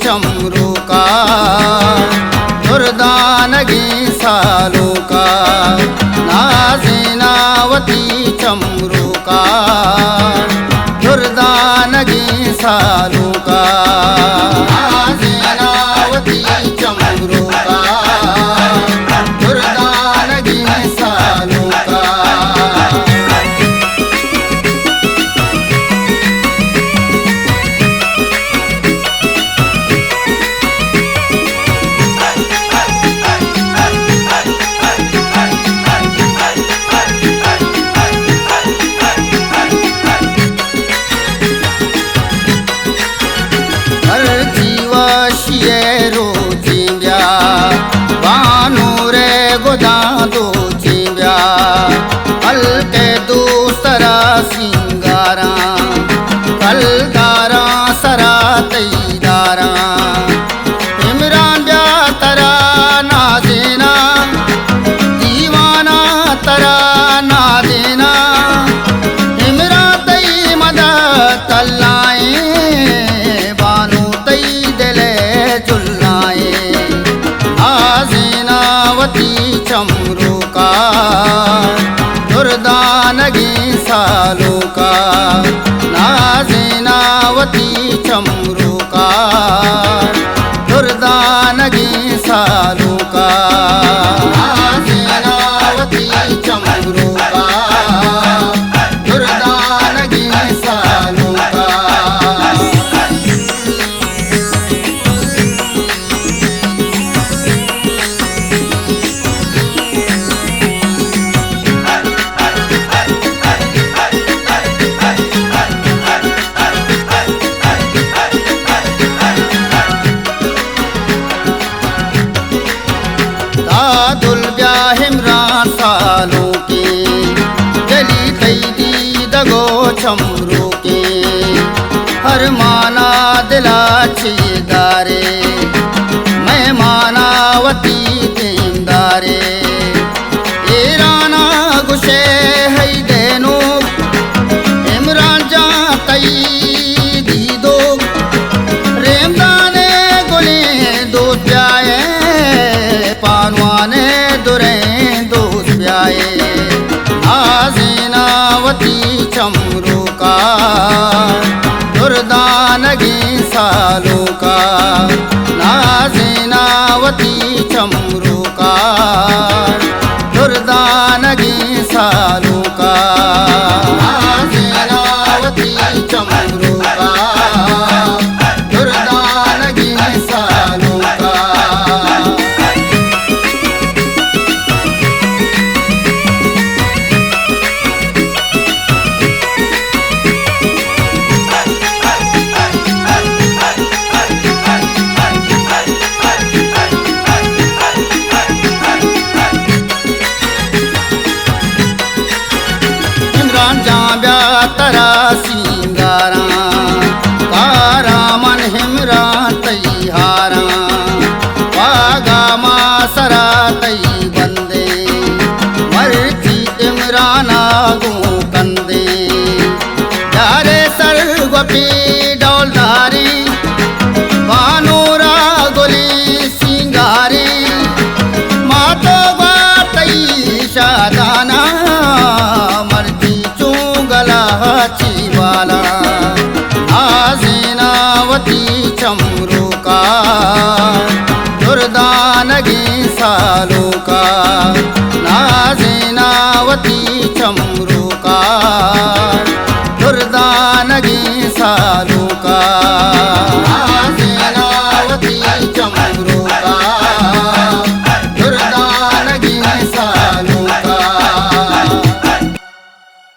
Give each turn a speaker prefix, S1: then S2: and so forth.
S1: चमरूका दुर्दानगी सालूका नाज़ीनावती चमरूका दुर्दानगी सालूका नाज़ीनावती चमरूका दुर्दानगी सालूका। दो चिंब्या हल्के दूसरा सिंगारा कलदारा सरा तैदारा इमरान ब्या तरा नाज़ीना दीवाना तरा नाज़ीना इमरान तई मदद तल्लाए बानू तई दिले जुल्लाए नाज़ीनावती चमरूका दुर्दानगी सालूका नाज़ीनावती चमरूका दुर्दानगी सालूका नाज़ीनावती चमरूका दुर्दानगी सालूका। इमरान सालों के जली तैदी दगो चमरू के हर माना दिला दारे मैं मानावती देमदारे ईराना गुशे है देनो इमरान जा तई दी दो रेमदाने गुले दो जाए पानवाने दुरे दोस्त ब्याए नाज़ीनावती चमरूका दुर्दानगी सालूका नाज़ीनावती चमरूका दुर्दानगी सालूका नाज़ीनावती चमरूका दुर्दानगी सालूका। तरा सिंगारा कारा मन हिमरान तैहारा वागा मासरा तई बंदे मर्ची इमराना गो कंदे यारे सर गोपी डौलदारी बानूरा गोली सिंगारी मातो बातई शादाना वाला नाज़ीनावती चमरूका दुर्दानगी सालूका नाज़ीनावती चमरूका दुर्दानगी सालूका।